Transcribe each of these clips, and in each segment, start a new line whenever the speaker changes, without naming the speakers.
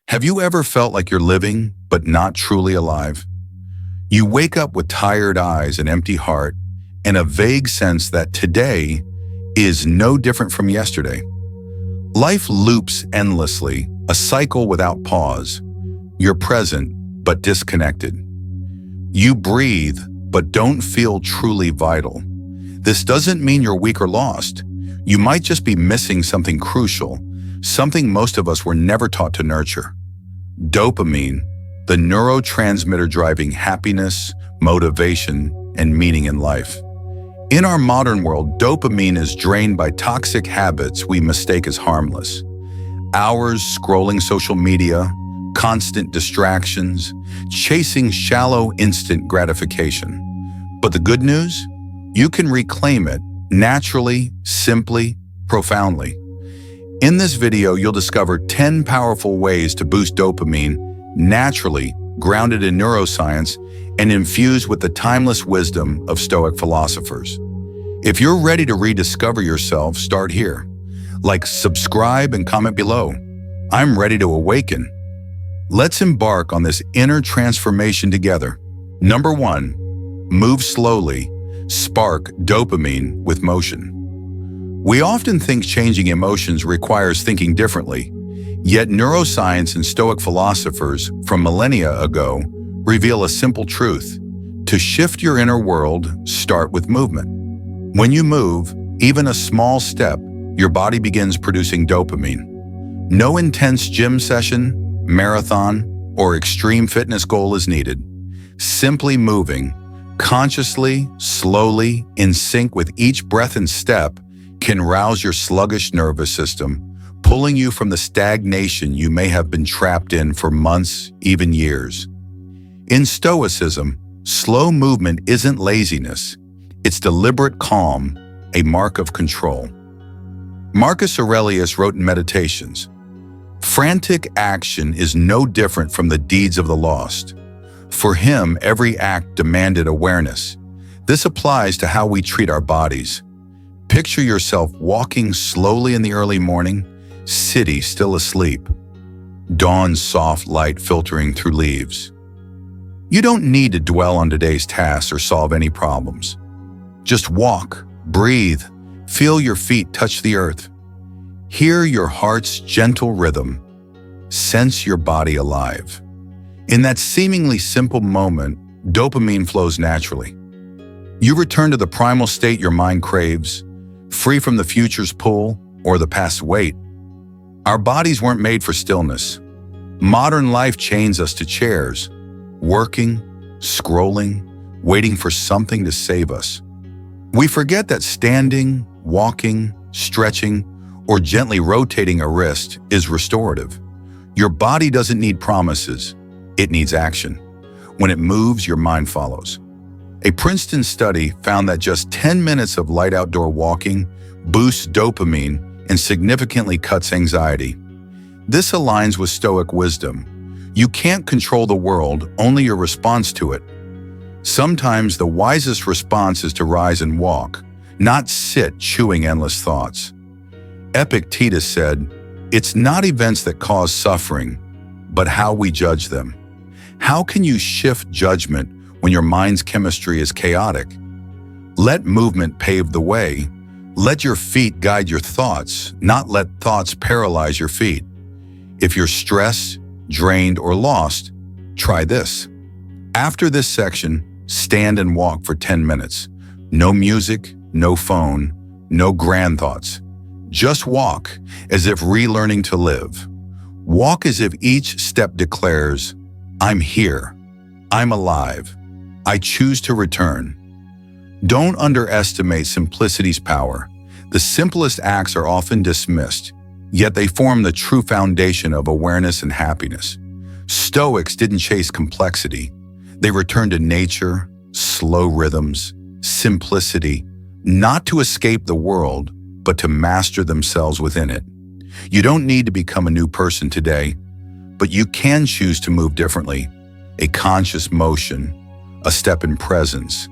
Have you ever felt like you're living, but not truly alive? You wake up with tired eyes, an empty heart, and a vague sense that today is no different from yesterday. Life loops endlessly, a cycle without pause. You're present, but disconnected. You breathe, but don't feel truly vital. This doesn't mean you're weak or lost. You might just be missing something crucial, something most of us were never taught to nurture. Dopamine, the neurotransmitter driving happiness, motivation, and meaning in life. In our modern world, dopamine is drained by toxic habits we mistake as harmless. Hours scrolling social media, constant distractions, chasing shallow instant gratification. But the good news? You can reclaim it naturally, simply, profoundly. In this video, you'll discover 10 powerful ways to boost dopamine naturally, grounded in neuroscience, and infused with the timeless wisdom of Stoic philosophers. If you're ready to rediscover yourself, start here. Like, subscribe, and comment below. I'm ready to awaken. Let's embark on this inner transformation together. Number 1, move slowly, spark dopamine with motion. We often think changing emotions requires thinking differently, yet neuroscience and Stoic philosophers from millennia ago reveal a simple truth. To shift your inner world, start with movement. When you move, even a small step, your body begins producing dopamine. No intense gym session, marathon, or extreme fitness goal is needed. Simply moving, consciously, slowly, in sync with each breath and step, can rouse your sluggish nervous system, pulling you from the stagnation you may have been trapped in for months, even years. In Stoicism, slow movement isn't laziness. It's deliberate calm, a mark of control. Marcus Aurelius wrote in Meditations, "Frantic action is no different from the deeds of the lost. For him, every act demanded awareness." This applies to how we treat our bodies. Picture yourself walking slowly in the early morning, city still asleep, dawn's soft light filtering through leaves. You don't need to dwell on today's tasks or solve any problems. Just walk, breathe, feel your feet touch the earth. Hear your heart's gentle rhythm. Sense your body alive. In that seemingly simple moment, dopamine flows naturally. You return to the primal state your mind craves, free from the future's pull or the past's weight. Our bodies weren't made for stillness. Modern life chains us to chairs, working, scrolling, waiting for something to save us. We forget that standing, walking, stretching, or gently rotating a wrist is restorative. Your body doesn't need promises, it needs action. When it moves, your mind follows. A Princeton study found that just 10 minutes of light outdoor walking boosts dopamine and significantly cuts anxiety. This aligns with Stoic wisdom. You can't control the world, only your response to it. Sometimes the wisest response is to rise and walk, not sit chewing endless thoughts. Epictetus said, "It's not events that cause suffering, but how we judge them." How can you shift judgment when your mind's chemistry is chaotic? Let movement pave the way. Let your feet guide your thoughts, not let thoughts paralyze your feet. If you're stressed, drained, or lost, try this. After this section, stand and walk for 10 minutes. No music, no phone, no grand thoughts. Just walk as if relearning to live. Walk as if each step declares, "I'm here. I'm alive. I choose to return." Don't underestimate simplicity's power. The simplest acts are often dismissed, yet they form the true foundation of awareness and happiness. Stoics didn't chase complexity. They returned to nature, slow rhythms, simplicity, not to escape the world, but to master themselves within it. You don't need to become a new person today, but you can choose to move differently. A conscious motion, a step in presence.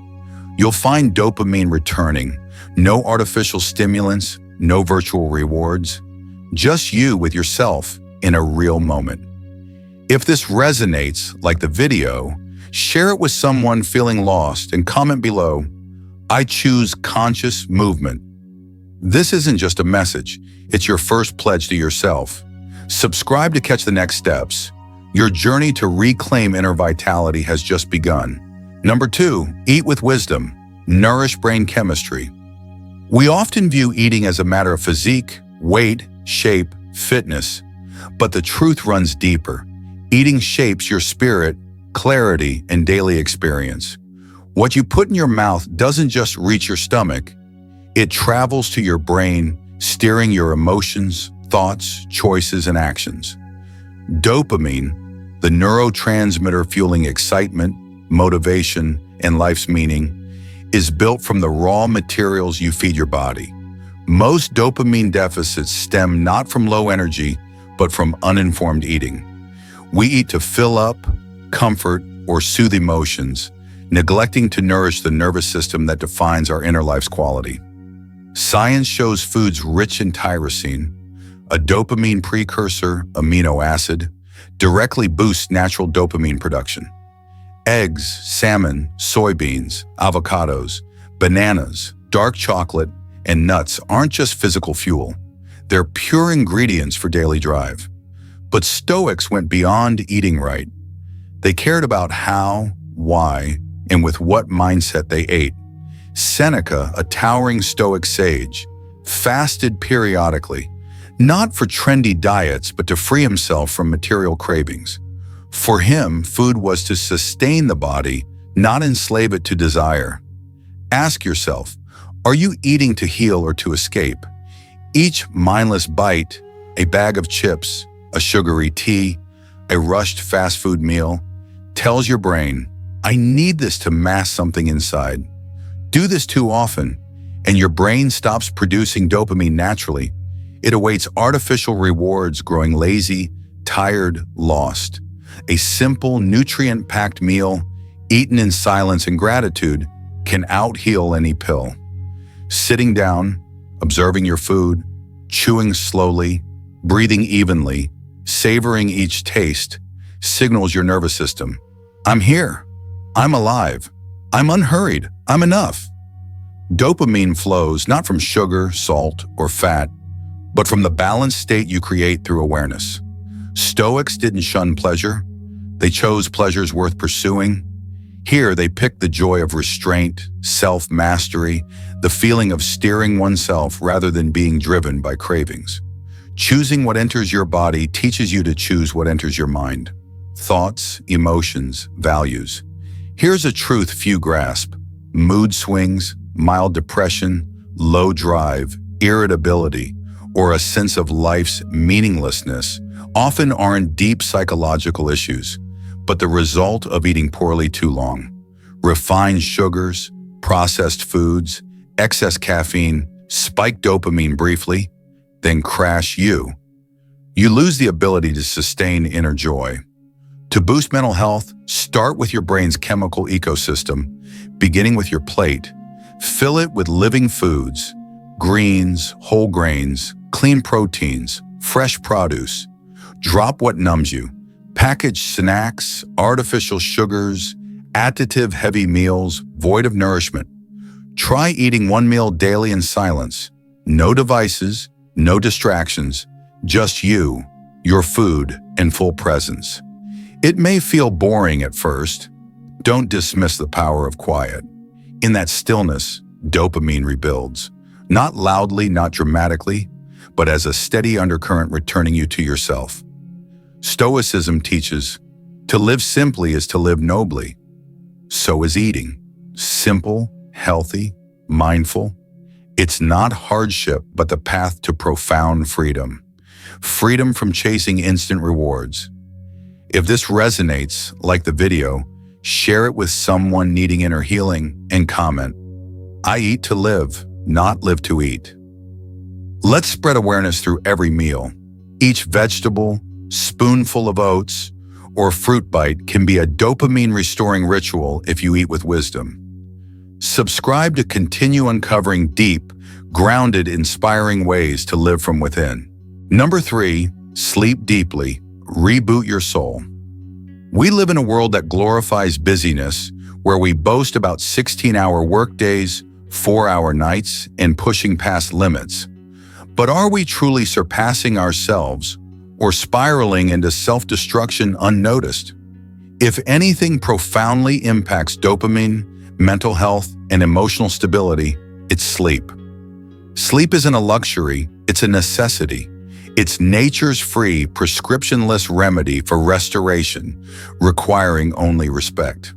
You'll find dopamine returning. No artificial stimulants, no virtual rewards. Just you with yourself in a real moment. If this resonates, like the video, share it with someone feeling lost and comment below, "I choose conscious movement." This isn't just a message, it's your first pledge to yourself. Subscribe to catch the next steps. Your journey to reclaim inner vitality has just begun. Number 2, eat with wisdom. Nourish brain chemistry. We often view eating as a matter of physique, weight, shape, fitness. But the truth runs deeper. Eating shapes your spirit, clarity, and daily experience. What you put in your mouth doesn't just reach your stomach. It travels to your brain, steering your emotions, thoughts, choices, and actions. Dopamine, the neurotransmitter fueling excitement, motivation, and life's meaning, is built from the raw materials you feed your body. Most dopamine deficits stem not from low energy, but from uninformed eating. We eat to fill up, comfort, or soothe emotions, neglecting to nourish the nervous system that defines our inner life's quality. Science shows foods rich in tyrosine, a dopamine precursor amino acid, directly boost natural dopamine production. Eggs, salmon, soybeans, avocados, bananas, dark chocolate, and nuts aren't just physical fuel. They're pure ingredients for daily drive. But Stoics went beyond eating right. They cared about how, why, and with what mindset they ate. Seneca, a towering Stoic sage, fasted periodically, not for trendy diets, but to free himself from material cravings. For him, food was to sustain the body, not enslave it to desire. Ask yourself, are you eating to heal or to escape? Each mindless bite, a bag of chips, a sugary tea, a rushed fast food meal, tells your brain, I need this to mask something inside. Do this too often, and your brain stops producing dopamine naturally. It awaits artificial rewards, growing lazy, tired, lost. A simple, nutrient-packed meal, eaten in silence and gratitude, can out-heal any pill. Sitting down, observing your food, chewing slowly, breathing evenly, savoring each taste, signals your nervous system. I'm here. I'm alive. I'm unhurried. I'm enough. Dopamine flows not from sugar, salt, or fat, but from the balanced state you create through awareness. Stoics didn't shun pleasure. They chose pleasures worth pursuing. Here, they picked the joy of restraint, self-mastery, the feeling of steering oneself rather than being driven by cravings. Choosing what enters your body teaches you to choose what enters your mind. Thoughts, emotions, values. Here's a truth few grasp. Mood swings, mild depression, low drive, irritability, or a sense of life's meaninglessness often aren't deep psychological issues, but the result of eating poorly too long. Refined sugars, processed foods, excess caffeine spike dopamine briefly, then crash you. You lose the ability to sustain inner joy. To boost mental health, start with your brain's chemical ecosystem, beginning with your plate. Fill it with living foods, greens, whole grains, clean proteins, fresh produce. Drop what numbs you. Packaged snacks, artificial sugars, additive-heavy meals, void of nourishment. Try eating one meal daily in silence. No devices, no distractions, just you, your food, and full presence. It may feel boring at first. Don't dismiss the power of quiet. In that stillness, dopamine rebuilds. Not loudly, not dramatically, but as a steady undercurrent returning you to yourself. Stoicism teaches, to live simply is to live nobly. So is eating. Simple, healthy, mindful. It's not hardship, but the path to profound freedom. Freedom from chasing instant rewards. If this resonates, like the video, share it with someone needing inner healing and comment, I eat to live, not live to eat. Let's spread awareness through every meal. Each vegetable, spoonful of oats, or fruit bite can be a dopamine-restoring ritual if you eat with wisdom. Subscribe to continue uncovering deep, grounded, inspiring ways to live from within. Number 3, sleep deeply. Reboot your soul. We live in a world that glorifies busyness, where we boast about 16-hour workdays, 4-hour nights, and pushing past limits. But are we truly surpassing ourselves or spiraling into self-destruction unnoticed? If anything profoundly impacts dopamine, mental health, and emotional stability, it's sleep. Sleep isn't a luxury, it's a necessity. It's nature's free, prescription-less remedy for restoration, requiring only respect.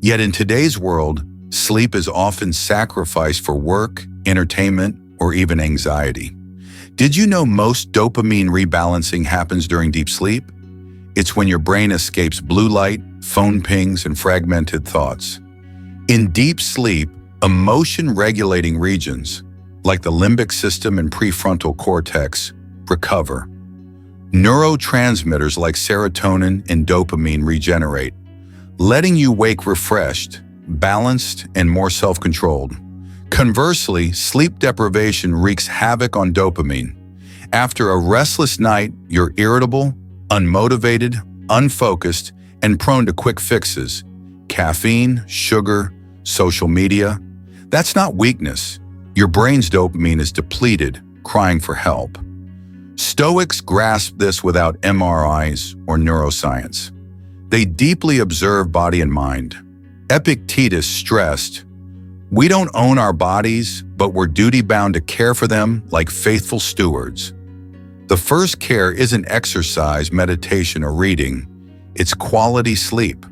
Yet in today's world, sleep is often sacrificed for work, entertainment, or even anxiety. Did you know most dopamine rebalancing happens during deep sleep? It's when your brain escapes blue light, phone pings, and fragmented thoughts. In deep sleep, emotion-regulating regions, like the limbic system and prefrontal cortex, recover. Neurotransmitters like serotonin and dopamine regenerate, letting you wake refreshed, balanced, and more self-controlled. Conversely, sleep deprivation wreaks havoc on dopamine. After a restless night, you're irritable, unmotivated, unfocused, and prone to quick fixes. Caffeine, sugar, social media. That's not weakness. Your brain's dopamine is depleted, crying for help. Stoics grasp this without MRIs or neuroscience. They deeply observe body and mind. Epictetus stressed, "We don't own our bodies, but we're duty-bound to care for them like faithful stewards." The first care isn't exercise, meditation, or reading. It's quality sleep.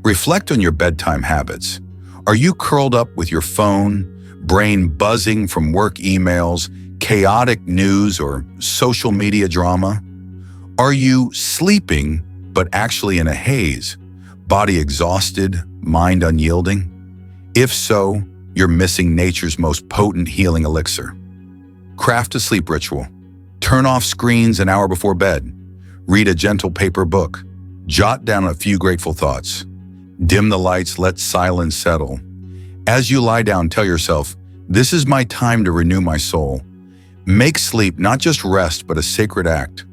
Reflect on your bedtime habits. Are you curled up with your phone, brain buzzing from work emails, chaotic news, or social media drama? Are you sleeping, but actually in a haze, body exhausted, mind unyielding? If so, you're missing nature's most potent healing elixir. Craft a sleep ritual. Turn off screens an hour before bed. Read a gentle paper book. Jot down a few grateful thoughts. Dim the lights, let silence settle. As you lie down, tell yourself, "This is my time to renew my soul." Make sleep not just rest, but a sacred act,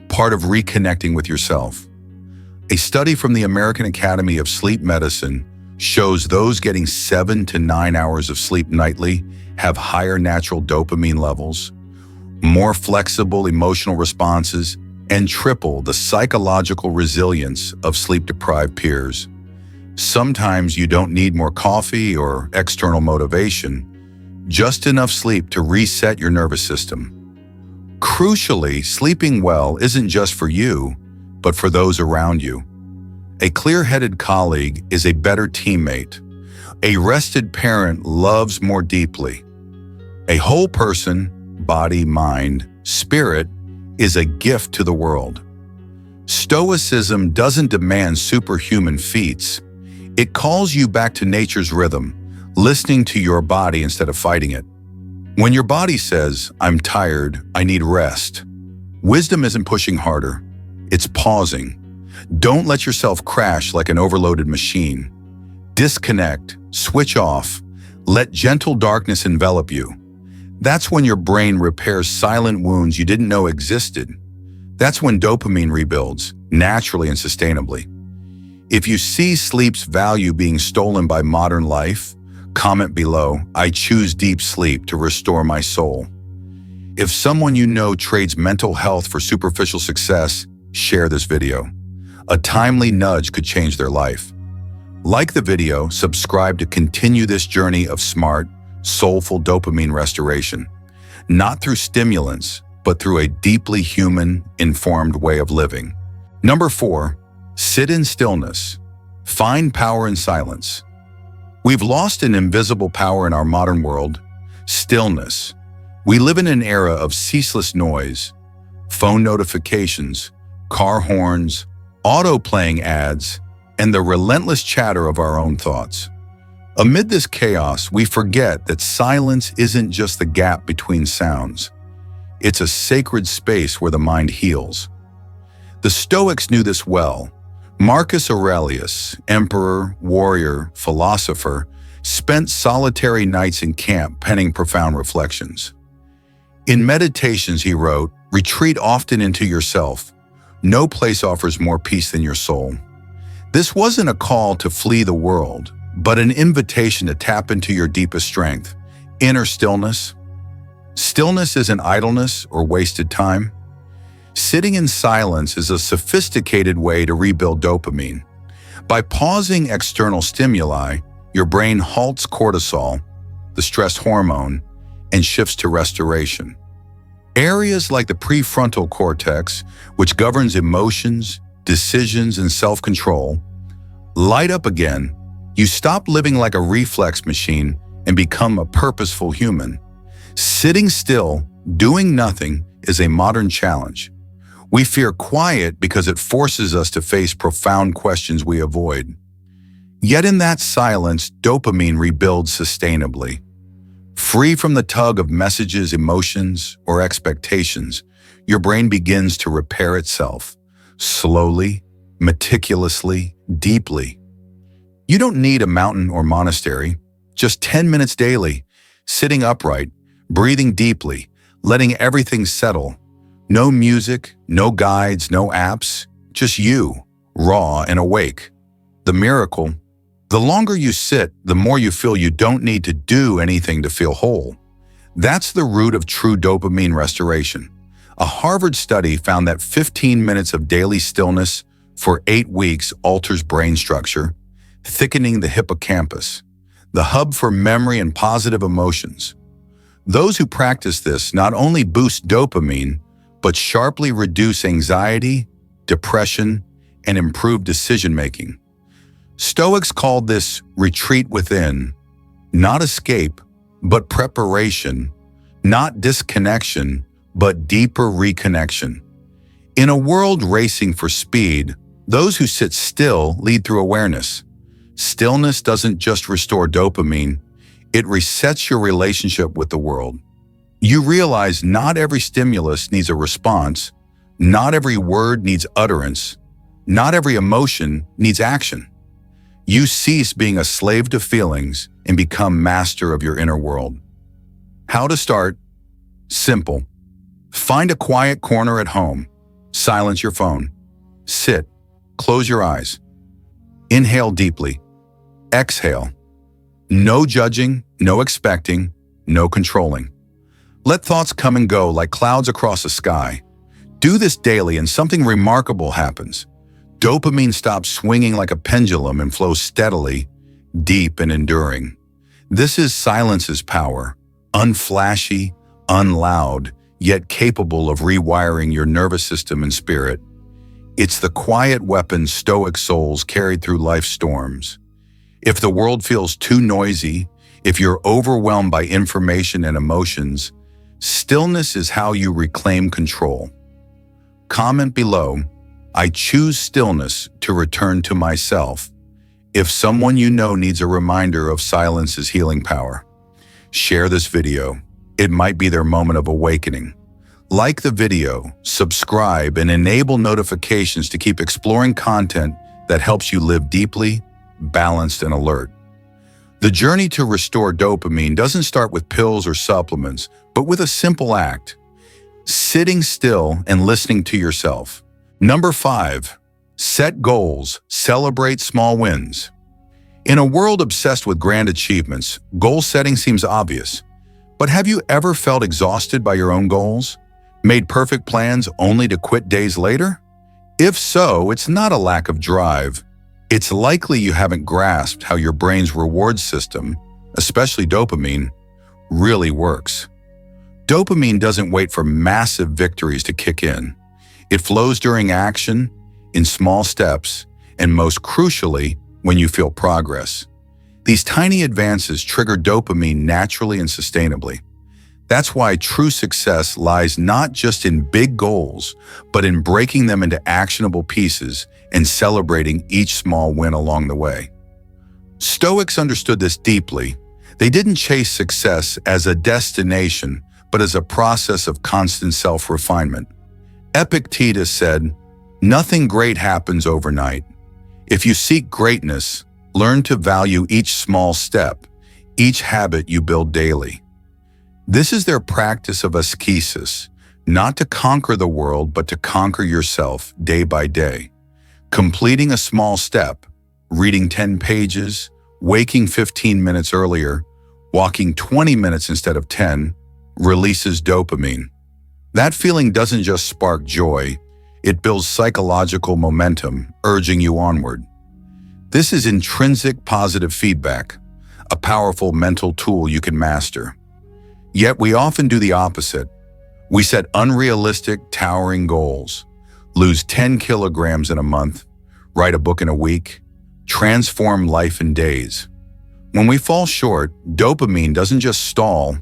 part of reconnecting with yourself. A study from the American Academy of Sleep Medicine shows those getting 7 to 9 hours of sleep nightly have higher natural dopamine levels, more flexible emotional responses, and triple the psychological resilience of sleep-deprived peers. Sometimes you don't need more coffee or external motivation, just enough sleep to reset your nervous system. Crucially, sleeping well isn't just for you, but for those around you. A clear-headed colleague is a better teammate. A rested parent loves more deeply. A whole person, body, mind, spirit, is a gift to the world. Stoicism doesn't demand superhuman feats. It calls you back to nature's rhythm, listening to your body instead of fighting it. When your body says, "I'm tired, I need rest," wisdom isn't pushing harder, it's pausing. Don't let yourself crash like an overloaded machine. Disconnect, switch off, let gentle darkness envelop you. That's when your brain repairs silent wounds you didn't know existed. That's when dopamine rebuilds, naturally and sustainably. If you see sleep's value being stolen by modern life, comment below, "I choose deep sleep to restore my soul." If someone you know trades mental health for superficial success, share this video. A timely nudge could change their life. Like the video, subscribe to continue this journey of smart, soulful dopamine restoration, not through stimulants, but through a deeply human, informed way of living. Number 4, sit in stillness. Find power in silence. We've lost an invisible power in our modern world, stillness. We live in an era of ceaseless noise, phone notifications, car horns, auto-playing ads, and the relentless chatter of our own thoughts. Amid this chaos, we forget that silence isn't just the gap between sounds. It's a sacred space where the mind heals. The Stoics knew this well. Marcus Aurelius, emperor, warrior, philosopher, spent solitary nights in camp penning profound reflections. In Meditations, he wrote, "Retreat often into yourself. No place offers more peace than your soul." This wasn't a call to flee the world, but an invitation to tap into your deepest strength, inner stillness. Stillness isn't idleness or wasted time. Sitting in silence is a sophisticated way to rebuild dopamine. By pausing external stimuli, your brain halts cortisol, the stress hormone, and shifts to restoration. Areas like the prefrontal cortex, which governs emotions, decisions, and self-control, light up again. You stop living like a reflex machine and become a purposeful human. Sitting still, doing nothing, is a modern challenge. We fear quiet because it forces us to face profound questions we avoid. Yet in that silence, dopamine rebuilds sustainably. Free from the tug of messages, emotions, or expectations, your brain begins to repair itself, slowly, meticulously, deeply. You don't need a mountain or monastery, just 10 minutes daily, sitting upright, breathing deeply, letting everything settle. No music, no guides, no apps, just you, raw and awake. The miracle: the longer you sit, the more you feel you don't need to do anything to feel whole. That's the root of true dopamine restoration. A Harvard study found that 15 minutes of daily stillness for 8 weeks alters brain structure, thickening the hippocampus, the hub for memory and positive emotions. Those who practice this not only boost dopamine, but sharply reduce anxiety, depression, and improve decision-making. Stoics called this retreat within, not escape, but preparation, not disconnection, but deeper reconnection. In a world racing for speed, those who sit still lead through awareness. Stillness doesn't just restore dopamine, it resets your relationship with the world. You realize not every stimulus needs a response, not every word needs utterance, not every emotion needs action. You cease being a slave to feelings and become master of your inner world. How to start? Simple. Find a quiet corner at home. Silence your phone. Sit. Close your eyes. Inhale deeply. Exhale. No judging, no expecting, no controlling. Let thoughts come and go like clouds across the sky. Do this daily and something remarkable happens. Dopamine stops swinging like a pendulum and flows steadily, deep and enduring. This is silence's power, unflashy, unloud, yet capable of rewiring your nervous system and spirit. It's the quiet weapon Stoic souls carried through life's storms. If the world feels too noisy, if you're overwhelmed by information and emotions, stillness is how you reclaim control. Comment below, I choose stillness to return to myself. If someone you know needs a reminder of silence's healing power, share this video. It might be their moment of awakening. Like the video, subscribe, and enable notifications to keep exploring content that helps you live deeply, balanced, and alert. The journey to restore dopamine doesn't start with pills or supplements, but with a simple act: sitting still and listening to yourself. Number 5, set goals, celebrate small wins. In a world obsessed with grand achievements, goal setting seems obvious. But have you ever felt exhausted by your own goals? Made perfect plans only to quit days later? If so, it's not a lack of drive. It's likely you haven't grasped how your brain's reward system, especially dopamine, really works. Dopamine doesn't wait for massive victories to kick in. It flows during action, in small steps, and most crucially, when you feel progress. These tiny advances trigger dopamine naturally and sustainably. That's why true success lies not just in big goals, but in breaking them into actionable pieces and celebrating each small win along the way. Stoics understood this deeply. They didn't chase success as a destination, but as a process of constant self-refinement. Epictetus said, "Nothing great happens overnight. If you seek greatness, learn to value each small step, each habit you build daily." This is their practice of ascesis, not to conquer the world, but to conquer yourself day by day. Completing a small step, reading 10 pages, waking 15 minutes earlier, walking 20 minutes instead of 10, releases dopamine. That feeling doesn't just spark joy, it builds psychological momentum, urging you onward. This is intrinsic positive feedback, a powerful mental tool you can master. Yet we often do the opposite. We set unrealistic, towering goals, lose 10 kilograms in a month, write a book in a week, transform life in days. When we fall short, dopamine doesn't just stall,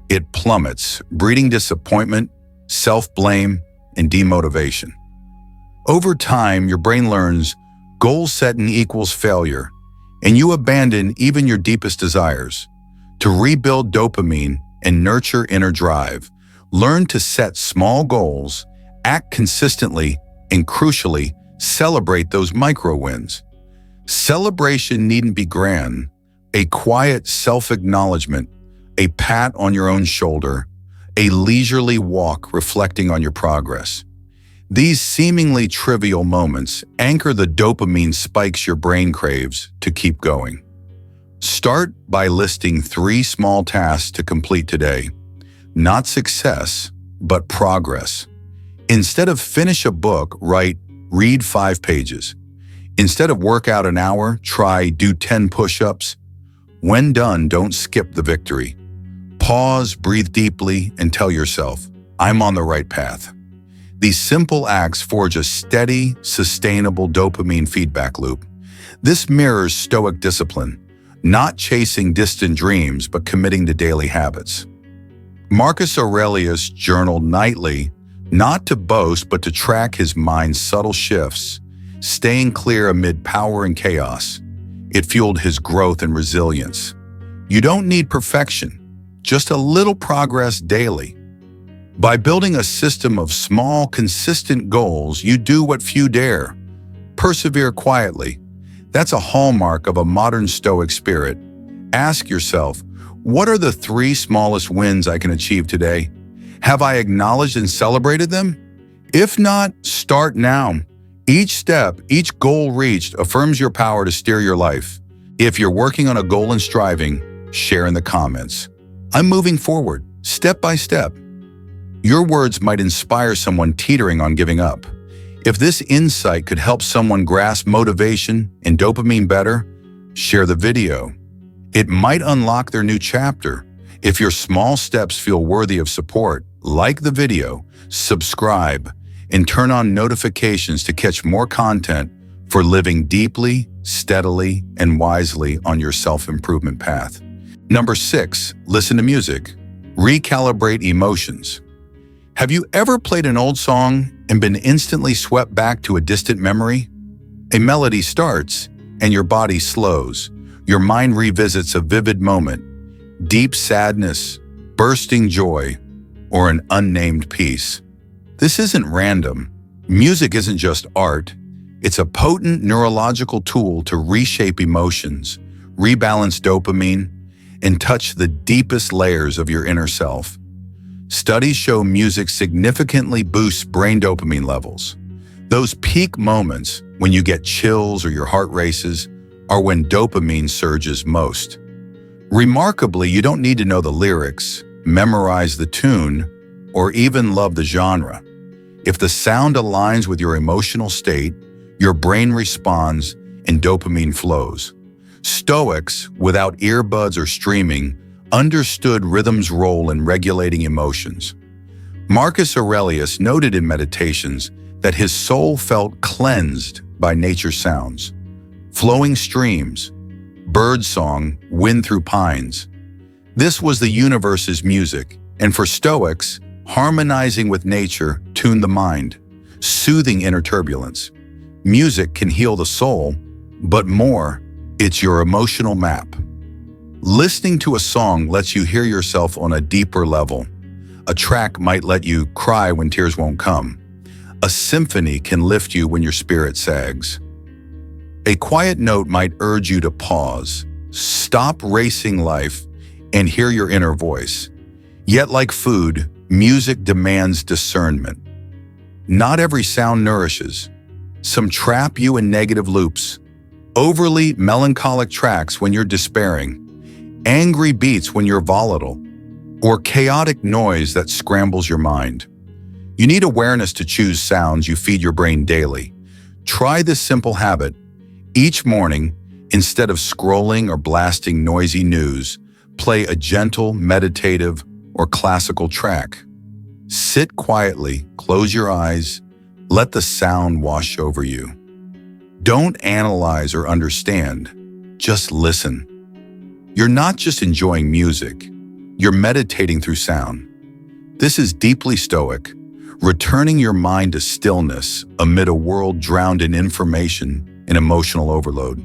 it plummets, breeding disappointment, self-blame, and demotivation. Over time, your brain learns goal setting equals failure, and you abandon even your deepest desires. To rebuild dopamine and nurture inner drive, learn to set small goals, act consistently, and crucially, celebrate those micro wins. Celebration needn't be grand. A quiet self-acknowledgement, a pat on your own shoulder, a leisurely walk reflecting on your progress. These seemingly trivial moments anchor the dopamine spikes your brain craves to keep going. Start by listing 3 small tasks to complete today. Not success, but progress. Instead of finish a book, write read 5 pages. Instead of work out an hour, try do 10 push-ups. When done, don't skip the victory. Pause, breathe deeply, and tell yourself, I'm on the right path. These simple acts forge a steady, sustainable dopamine feedback loop. This mirrors Stoic discipline, not chasing distant dreams, but committing to daily habits. Marcus Aurelius journaled nightly, not to boast, but to track his mind's subtle shifts, staying clear amid power and chaos. It fueled his growth and resilience. You don't need perfection, just a little progress daily. By building a system of small, consistent goals, you do what few dare. Persevere quietly. That's a hallmark of a modern Stoic spirit. Ask yourself, what are the 3 smallest wins I can achieve today? Have I acknowledged and celebrated them? If not, start now. Each step, each goal reached affirms your power to steer your life. If you're working on a goal and striving, share in the comments. I'm moving forward, step by step. Your words might inspire someone teetering on giving up. If this insight could help someone grasp motivation and dopamine better, share the video. It might unlock their new chapter. If your small steps feel worthy of support, like the video, subscribe, and turn on notifications to catch more content for living deeply, steadily, and wisely on your self-improvement path. Number 6, listen to music. Recalibrate emotions. Have you ever played an old song and been instantly swept back to a distant memory? A melody starts and your body slows. Your mind revisits a vivid moment, deep sadness, bursting joy, or an unnamed peace. This isn't random. Music isn't just art. It's a potent neurological tool to reshape emotions, rebalance dopamine, and touch the deepest layers of your inner self. Studies show music significantly boosts brain dopamine levels. Those peak moments when you get chills or your heart races are when dopamine surges most. Remarkably, you don't need to know the lyrics, memorize the tune, or even love the genre. If the sound aligns with your emotional state, your brain responds and dopamine flows. Stoics, without earbuds or streaming, understood rhythm's role in regulating emotions. Marcus Aurelius noted in Meditations that his soul felt cleansed by nature's sounds. Flowing streams, birdsong, wind through pines. This was the universe's music, and for Stoics, harmonizing with nature tuned the mind, soothing inner turbulence. Music can heal the soul, but more, it's your emotional map. Listening to a song lets you hear yourself on a deeper level. A track might let you cry when tears won't come. A symphony can lift you when your spirit sags. A quiet note might urge you to pause, stop racing life, and hear your inner voice. Yet like food, music demands discernment. Not every sound nourishes. Some trap you in negative loops. Overly melancholic tracks when you're despairing, angry beats when you're volatile, or chaotic noise that scrambles your mind. You need awareness to choose sounds you feed your brain daily. Try this simple habit. Each morning, instead of scrolling or blasting noisy news, play a gentle, meditative, or classical track. Sit quietly, close your eyes, let the sound wash over you. Don't analyze or understand, just listen. You're not just enjoying music, you're meditating through sound. This is deeply Stoic, returning your mind to stillness amid a world drowned in information and emotional overload.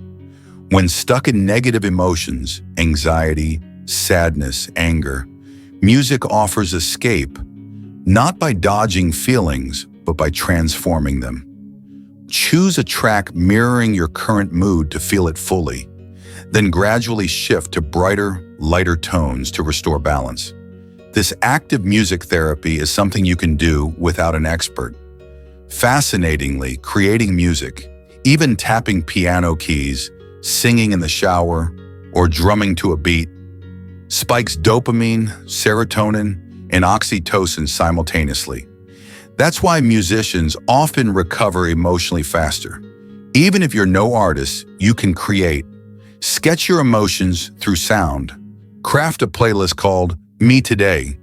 When stuck in negative emotions, anxiety, sadness, anger, music offers escape, not by dodging feelings, but by transforming them. Choose a track mirroring your current mood to feel it fully, then gradually shift to brighter, lighter tones to restore balance. This active music therapy is something you can do without an expert. Fascinatingly, creating music, even tapping piano keys, singing in the shower, or drumming to a beat, spikes dopamine, serotonin, and oxytocin simultaneously. That's why musicians often recover emotionally faster. Even if you're no artist, you can create. Sketch your emotions through sound. Craft a playlist called Me Today,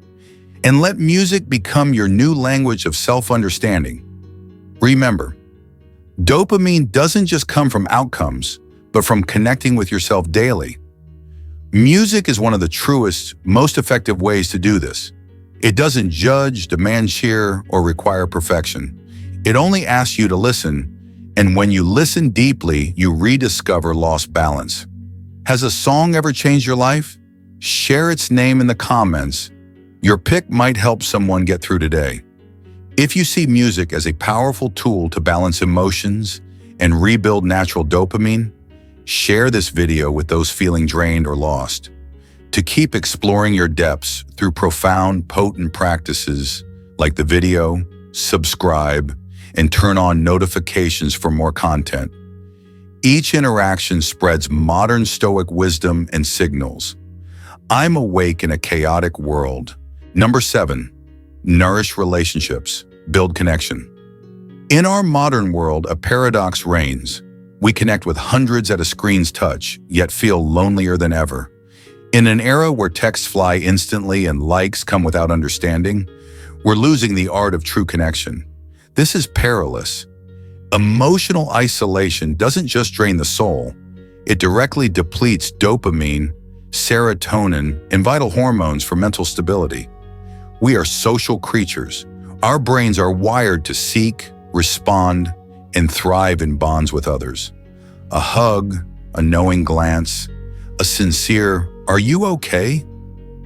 and let music become your new language of self-understanding. Remember, dopamine doesn't just come from outcomes, but from connecting with yourself daily. Music is one of the truest, most effective ways to do this. It doesn't judge, demand cheer, or require perfection. It only asks you to listen, and when you listen deeply, you rediscover lost balance. Has a song ever changed your life? Share its name in the comments. Your pick might help someone get through today. If you see music as a powerful tool to balance emotions and rebuild natural dopamine, share this video with those feeling drained or lost. To keep exploring your depths through profound, potent practices like the video, subscribe, and turn on notifications for more content. Each interaction spreads modern Stoic wisdom and signals. I'm awake in a chaotic world. Number 7, nourish relationships, build connection. In our modern world, a paradox reigns. We connect with hundreds at a screen's touch, yet feel lonelier than ever. In an era where texts fly instantly and likes come without understanding, we're losing the art of true connection. This is perilous. Emotional isolation doesn't just drain the soul, it directly depletes dopamine, serotonin, and vital hormones for mental stability. We are social creatures. Our brains are wired to seek, respond, and thrive in bonds with others. A hug, a knowing glance, a sincere, "Are you okay?"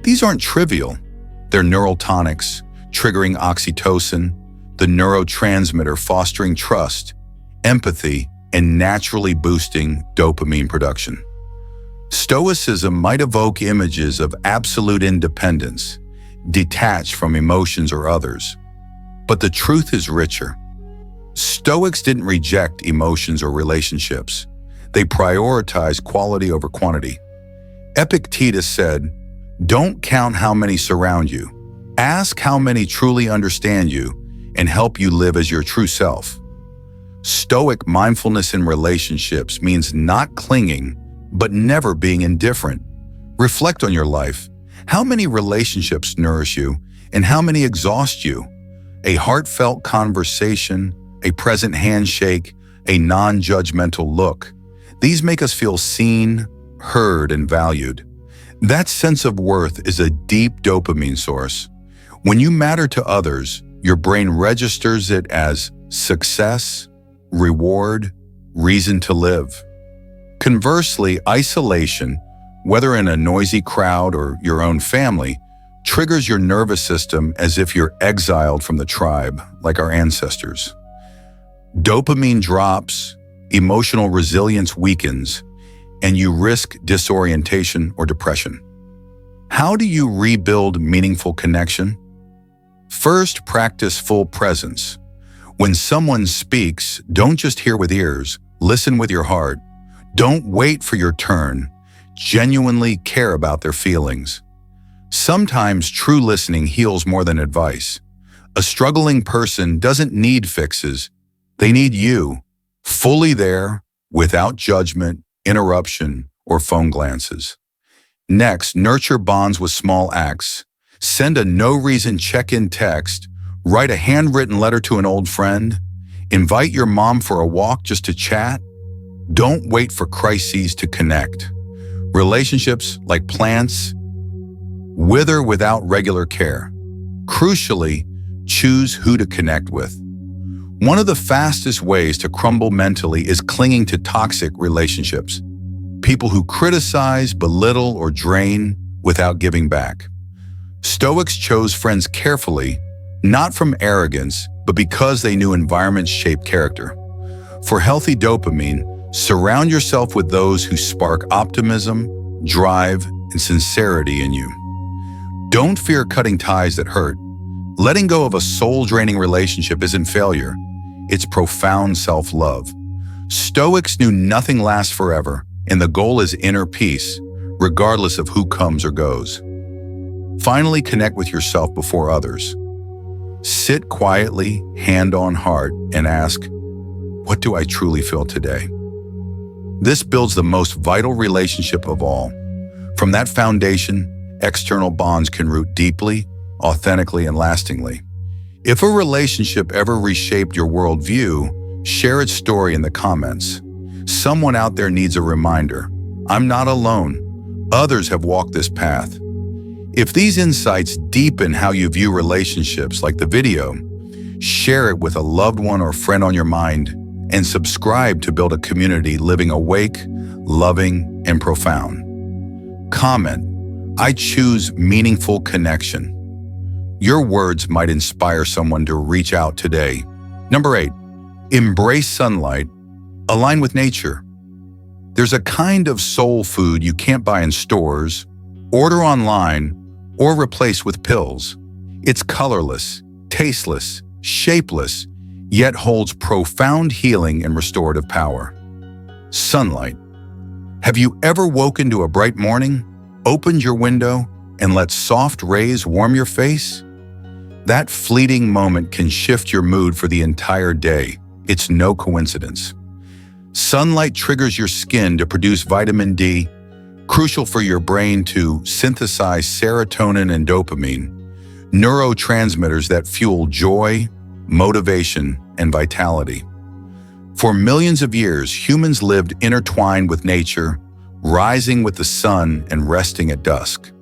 These aren't trivial. They're neural tonics, triggering oxytocin, the neurotransmitter fostering trust, empathy, and naturally boosting dopamine production. Stoicism might evoke images of absolute independence, detached from emotions or others. But the truth is richer. Stoics didn't reject emotions or relationships. They prioritized quality over quantity. Epictetus said, "Don't count how many surround you. Ask how many truly understand you and help you live as your true self." Stoic mindfulness in relationships means not clinging, but never being indifferent. Reflect on your life. How many relationships nourish you and how many exhaust you? A heartfelt conversation, a present handshake, a non-judgmental look. These make us feel seen, heard, and valued. That sense of worth is a deep dopamine source. When you matter to others, your brain registers it as success, reward, reason to live. Conversely, isolation, whether in a noisy crowd or your own family, triggers your nervous system as if you're exiled from the tribe, like our ancestors. Dopamine drops, emotional resilience weakens, and you risk disorientation or depression. How do you rebuild meaningful connection? First, practice full presence. When someone speaks, don't just hear with ears, listen with your heart. Don't wait for your turn. Genuinely care about their feelings. Sometimes true listening heals more than advice. A struggling person doesn't need fixes. They need you, fully there, without judgment, interruption, or phone glances. Next, nurture bonds with small acts. Send a no-reason check-in text, write a handwritten letter to an old friend, invite your mom for a walk just to chat. Don't wait for crises to connect. Relationships, like plants, wither without regular care. Crucially, choose who to connect with. One of the fastest ways to crumble mentally is clinging to toxic relationships. People who criticize, belittle, or drain without giving back. Stoics chose friends carefully, not from arrogance, but because they knew environments shape character. For healthy dopamine, surround yourself with those who spark optimism, drive, and sincerity in you. Don't fear cutting ties that hurt. Letting go of a soul-draining relationship isn't failure. It's profound self-love. Stoics knew nothing lasts forever, and the goal is inner peace, regardless of who comes or goes. Finally, connect with yourself before others. Sit quietly, hand on heart, and ask, what do I truly feel today? This builds the most vital relationship of all. From that foundation, external bonds can root deeply, authentically, and lastingly. If a relationship ever reshaped your worldview, share its story in the comments. Someone out there needs a reminder. I'm not alone. Others have walked this path. If these insights deepen how you view relationships, like the video, share it with a loved one or friend on your mind, and subscribe to build a community living awake, loving, and profound. Comment, I choose meaningful connection. Your words might inspire someone to reach out today. Number 8, embrace sunlight, align with nature. There's a kind of soul food you can't buy in stores, order online, or replace with pills. It's colorless, tasteless, shapeless, yet holds profound healing and restorative power. Sunlight. Have you ever woken to a bright morning, opened your window, and let soft rays warm your face? That fleeting moment can shift your mood for the entire day. It's no coincidence. Sunlight triggers your skin to produce vitamin D, crucial for your brain to synthesize serotonin and dopamine, neurotransmitters that fuel joy, motivation, and vitality. For millions of years, humans lived intertwined with nature, rising with the sun and resting at dusk.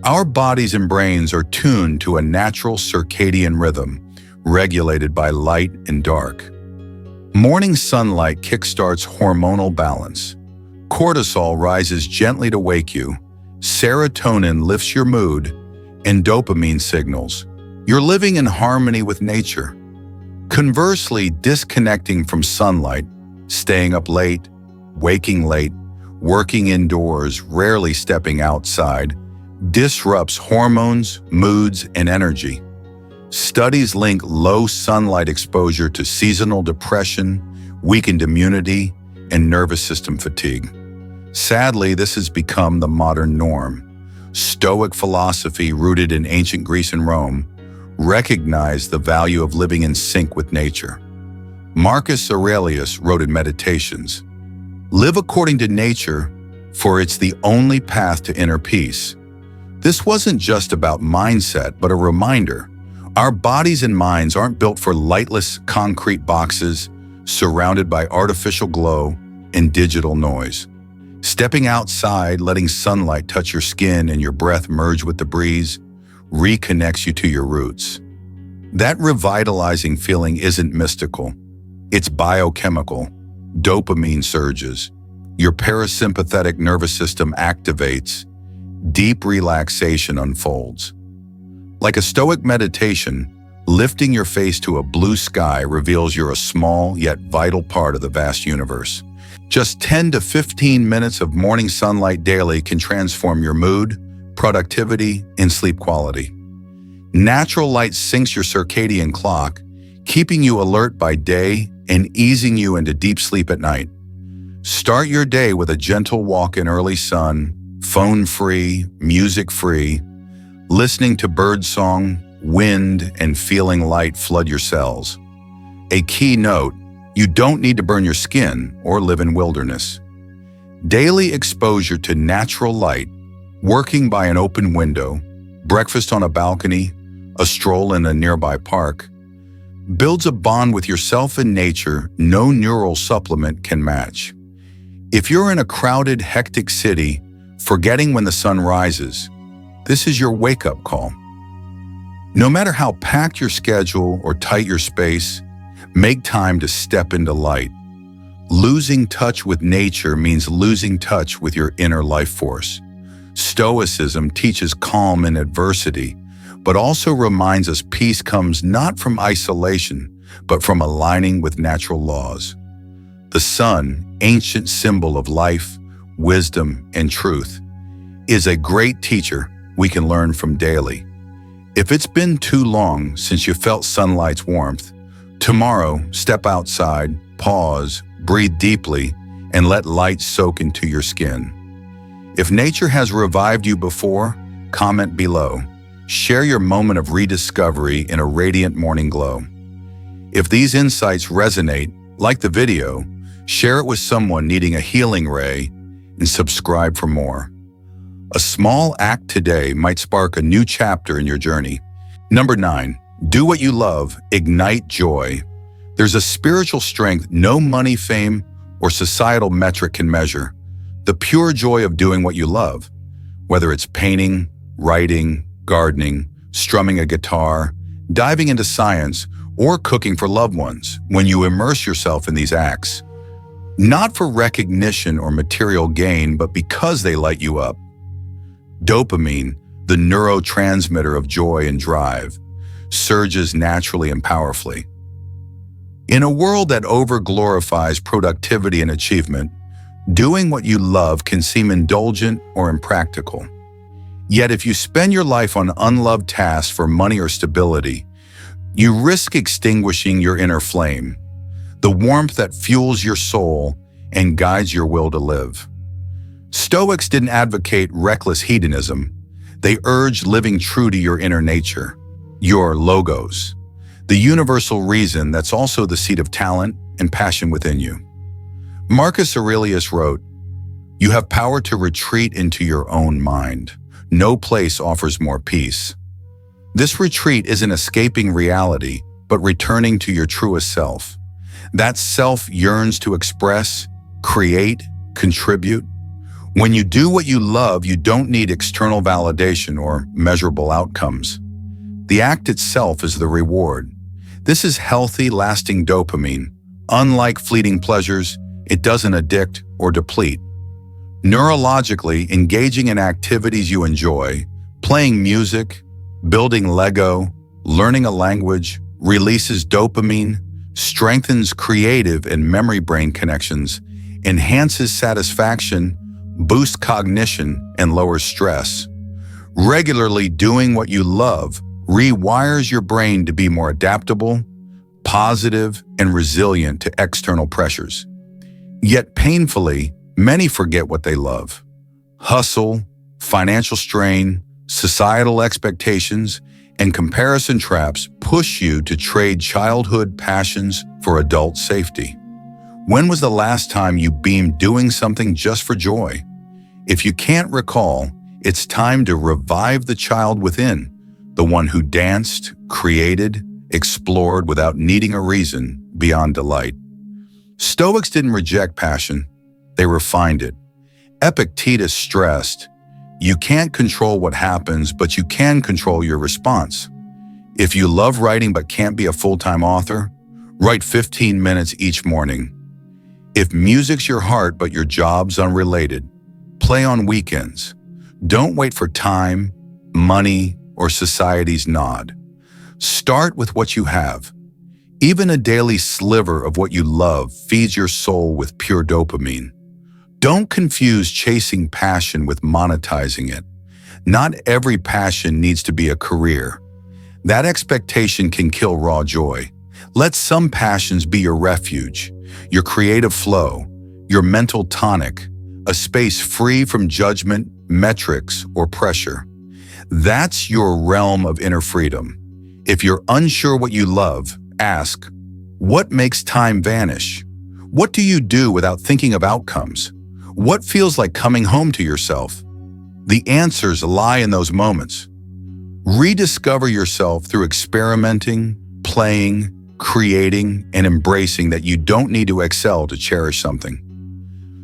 Our bodies and brains are tuned to a natural circadian rhythm, regulated by light and dark. Morning sunlight kickstarts hormonal balance. Cortisol rises gently to wake you, serotonin lifts your mood, and dopamine signals you're living in harmony with nature. Conversely, disconnecting from sunlight, staying up late, waking late, working indoors, rarely stepping outside, disrupts hormones, moods, and energy. Studies link low sunlight exposure to seasonal depression, weakened immunity, and nervous system fatigue. Sadly, this has become the modern norm. Stoic philosophy, rooted in ancient Greece and Rome, recognized the value of living in sync with nature. Marcus Aurelius wrote in Meditations, "Live according to nature, for it's the only path to inner peace." This wasn't just about mindset, but a reminder. Our bodies and minds aren't built for lightless concrete boxes surrounded by artificial glow and digital noise. Stepping outside, letting sunlight touch your skin and your breath merge with the breeze, reconnects you to your roots. That revitalizing feeling isn't mystical. It's biochemical. Dopamine surges. Your parasympathetic nervous system activates. Deep relaxation unfolds. Like a Stoic meditation, lifting your face to a blue sky reveals you're a small yet vital part of the vast universe. Just 10 to 15 minutes of morning sunlight daily can transform your mood, productivity, and sleep quality. Natural light syncs your circadian clock, keeping you alert by day and easing you into deep sleep at night. Start your day with a gentle walk in early sun, phone-free, music-free, listening to birdsong, wind, and feeling light flood your cells. A key note, you don't need to burn your skin or live in wilderness. Daily exposure to natural light, working by an open window, breakfast on a balcony, a stroll in a nearby park, builds a bond with yourself and nature no neural supplement can match. If you're in a crowded, hectic city, forgetting when the sun rises, this is your wake-up call. No matter how packed your schedule or tight your space, make time to step into light. Losing touch with nature means losing touch with your inner life force. Stoicism teaches calm in adversity, but also reminds us peace comes not from isolation, but from aligning with natural laws. The sun, ancient symbol of life, wisdom, and truth, is a great teacher we can learn from daily. If it's been too long since you felt sunlight's warmth, tomorrow step outside, pause, breathe deeply, and let light soak into your skin. If nature has revived you before, comment below. Share your moment of rediscovery in a radiant morning glow. If these insights resonate, like the video, share it with someone needing a healing ray, and subscribe for more. A small act today might spark a new chapter in your journey. Number 9, do what you love, ignite joy. There's a spiritual strength no money, fame, or societal metric can measure. The pure joy of doing what you love, whether it's painting, writing, gardening, strumming a guitar, diving into science, or cooking for loved ones. When you immerse yourself in these acts, not for recognition or material gain, but because they light you up. Dopamine, the neurotransmitter of joy and drive, surges naturally and powerfully. In a world that over-glorifies productivity and achievement, doing what you love can seem indulgent or impractical. Yet if you spend your life on unloved tasks for money or stability, you risk extinguishing your inner flame, the warmth that fuels your soul and guides your will to live. Stoics didn't advocate reckless hedonism. They urged living true to your inner nature, your logos, the universal reason that's also the seat of talent and passion within you. Marcus Aurelius wrote, "You have power to retreat into your own mind. No place offers more peace." This retreat isn't escaping reality, but returning to your truest self. That self yearns to express, create, contribute. When you do what you love, you don't need external validation or measurable outcomes. The act itself is the reward. This is healthy, lasting dopamine. Unlike fleeting pleasures, it doesn't addict or deplete. Neurologically, engaging in activities you enjoy, playing music, building Lego, learning a language, releases dopamine, strengthens creative and memory brain connections, enhances satisfaction, boosts cognition, and lowers stress. Regularly doing what you love rewires your brain to be more adaptable, positive, and resilient to external pressures. Yet painfully, many forget what they love. Hustle, financial strain, societal expectations, and comparison traps push you to trade childhood passions for adult safety. When was the last time you beamed doing something just for joy? If you can't recall, it's time to revive the child within, the one who danced, created, explored without needing a reason beyond delight. Stoics didn't reject passion, they refined it. Epictetus stressed, "You can't control what happens, but you can control your response." If you love writing but can't be a full-time author, write 15 minutes each morning. If music's your heart but your job's unrelated, play on weekends. Don't wait for time, money, or society's nod. Start with what you have. Even a daily sliver of what you love feeds your soul with pure dopamine. Don't confuse chasing passion with monetizing it. Not every passion needs to be a career. That expectation can kill raw joy. Let some passions be your refuge, your creative flow, your mental tonic, a space free from judgment, metrics, or pressure. That's your realm of inner freedom. If you're unsure what you love, ask, what makes time vanish? What do you do without thinking of outcomes? What feels like coming home to yourself? The answers lie in those moments. Rediscover yourself through experimenting, playing, creating, and embracing that you don't need to excel to cherish something.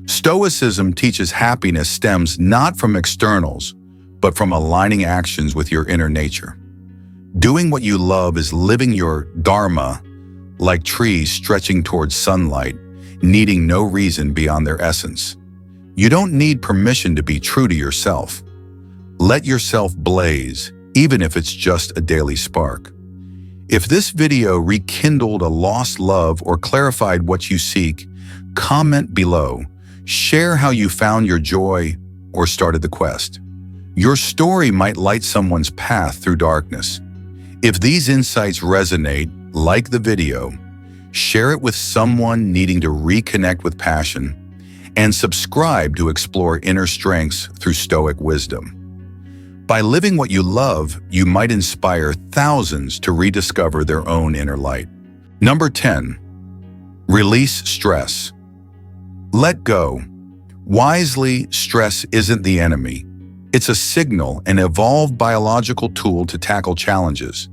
Stoicism teaches happiness stems not from externals, but from aligning actions with your inner nature. Doing what you love is living your dharma, like trees stretching towards sunlight, needing no reason beyond their essence. You don't need permission to be true to yourself. Let yourself blaze, even if it's just a daily spark. If this video rekindled a lost love or clarified what you seek, comment below. Share how you found your joy or started the quest. Your story might light someone's path through darkness. If these insights resonate, like the video, share it with someone needing to reconnect with passion, and subscribe to explore inner strengths through Stoic wisdom. By living what you love, you might inspire thousands to rediscover their own inner light. Number 10. Release stress. Let go. Wisely, stress isn't the enemy. It's a signal, an evolved biological tool to tackle challenges.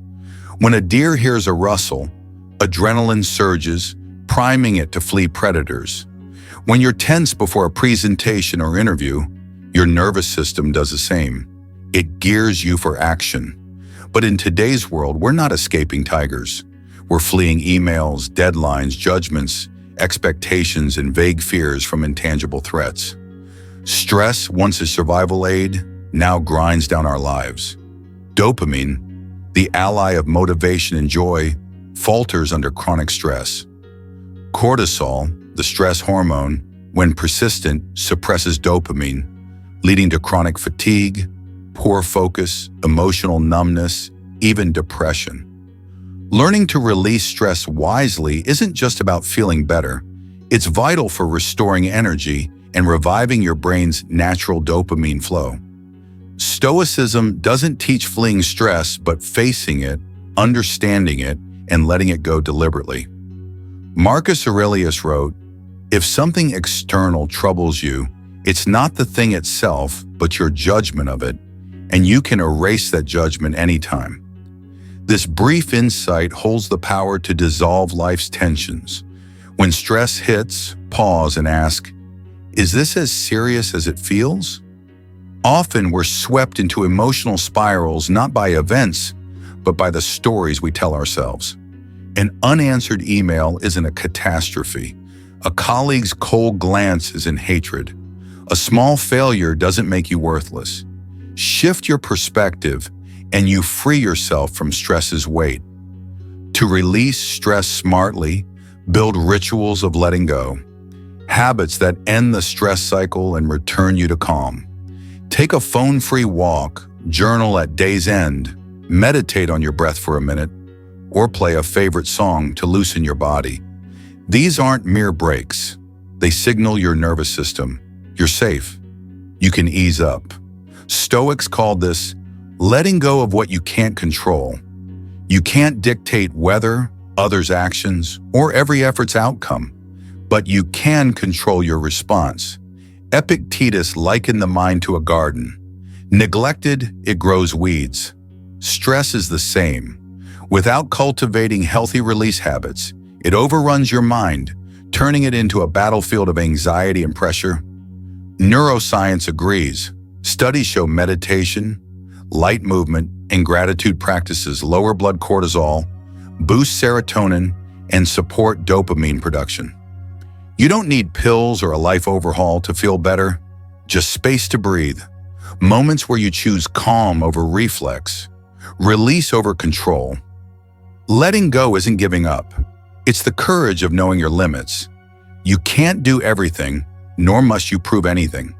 When a deer hears a rustle, adrenaline surges, priming it to flee predators. When you're tense before a presentation or interview, your nervous system does the same. It gears you for action. But in today's world, we're not escaping tigers. We're fleeing emails, deadlines, judgments, expectations, and vague fears from intangible threats. Stress, once a survival aid, now grinds down our lives. Dopamine, the ally of motivation and joy, falters under chronic stress. Cortisol, the stress hormone, when persistent, suppresses dopamine, leading to chronic fatigue, poor focus, emotional numbness, even depression. Learning to release stress wisely isn't just about feeling better. It's vital for restoring energy and reviving your brain's natural dopamine flow. Stoicism doesn't teach fleeing stress, but facing it, understanding it, and letting it go deliberately. Marcus Aurelius wrote, "If something external troubles you, it's not the thing itself, but your judgment of it, and you can erase that judgment anytime." This brief insight holds the power to dissolve life's tensions. When stress hits, pause and ask, is this as serious as it feels? Often we're swept into emotional spirals not by events, but by the stories we tell ourselves. An unanswered email isn't a catastrophe. A colleague's cold glance isn't hatred. A small failure doesn't make you worthless. Shift your perspective and you free yourself from stress's weight. To release stress smartly, build rituals of letting go, habits that end the stress cycle and return you to calm. Take a phone-free walk, journal at day's end, meditate on your breath for a minute, or play a favorite song to loosen your body. These aren't mere breaks. They signal your nervous system. You're safe. You can ease up. Stoics called this letting go of what you can't control. You can't dictate weather, others' actions, or every effort's outcome, but you can control your response. Epictetus likened the mind to a garden. Neglected, it grows weeds. Stress is the same. Without cultivating healthy release habits, it overruns your mind, turning it into a battlefield of anxiety and pressure. Neuroscience agrees. Studies show meditation, light movement, and gratitude practices lower blood cortisol, boost serotonin, and support dopamine production. You don't need pills or a life overhaul to feel better, just space to breathe. Moments where you choose calm over reflex, release over control. Letting go isn't giving up. It's the courage of knowing your limits. You can't do everything, nor must you prove anything.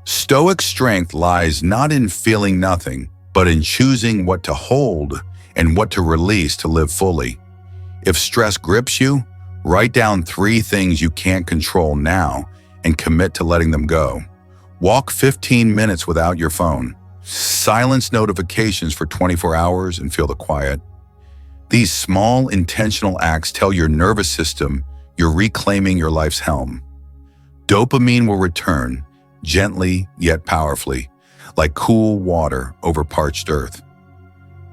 Stoic strength lies not in feeling nothing, but in choosing what to hold and what to release to live fully. If stress grips you, write down 3 things you can't control now and commit to letting them go. Walk 15 minutes without your phone. Silence notifications for 24 hours and feel the quiet. These small, intentional acts tell your nervous system you're reclaiming your life's helm. Dopamine will return, gently yet powerfully, like cool water over parched earth.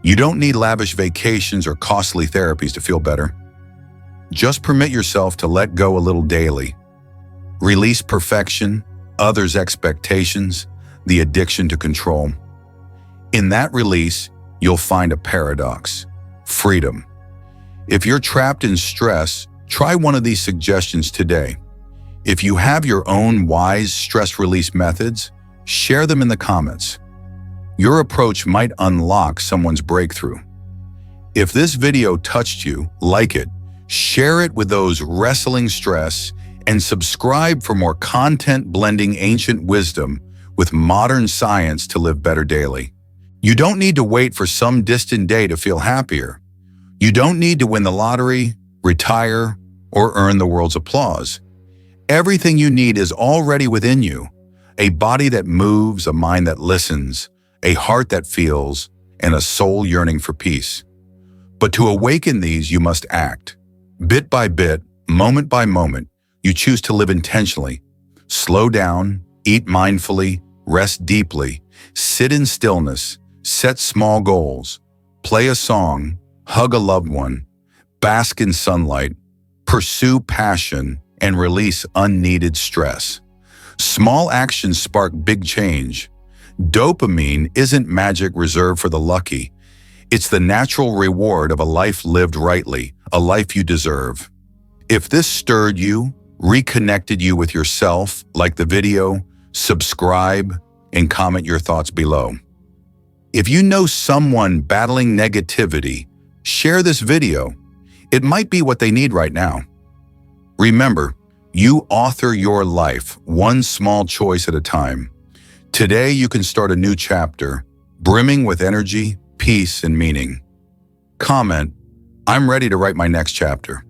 You don't need lavish vacations or costly therapies to feel better. Just permit yourself to let go a little daily. Release perfection, others' expectations, the addiction to control. In that release, you'll find a paradox: freedom. If you're trapped in stress, try one of these suggestions today. If you have your own wise stress release methods, share them in the comments. Your approach might unlock someone's breakthrough. If this video touched you, like it, share it with those wrestling stress, and subscribe for more content blending ancient wisdom with modern science to live better daily. You don't need to wait for some distant day to feel happier. You don't need to win the lottery, retire, or earn the world's applause. Everything you need is already within you: a body that moves, a mind that listens, a heart that feels, and a soul yearning for peace. But to awaken these, you must act. Bit by bit, moment by moment, you choose to live intentionally. Slow down, eat mindfully, rest deeply, sit in stillness, set small goals, play a song, hug a loved one, bask in sunlight, pursue passion, and release unneeded stress. Small actions spark big change. Dopamine isn't magic reserved for the lucky. It's the natural reward of a life lived rightly, a life you deserve. If this stirred you, reconnected you with yourself, like the video, subscribe, and comment your thoughts below. If you know someone battling negativity, share this video. It might be what they need right now. Remember, you author your life, one small choice at a time. Today you can start a new chapter, brimming with energy, peace, and meaning. Comment, "I'm ready to write my next chapter."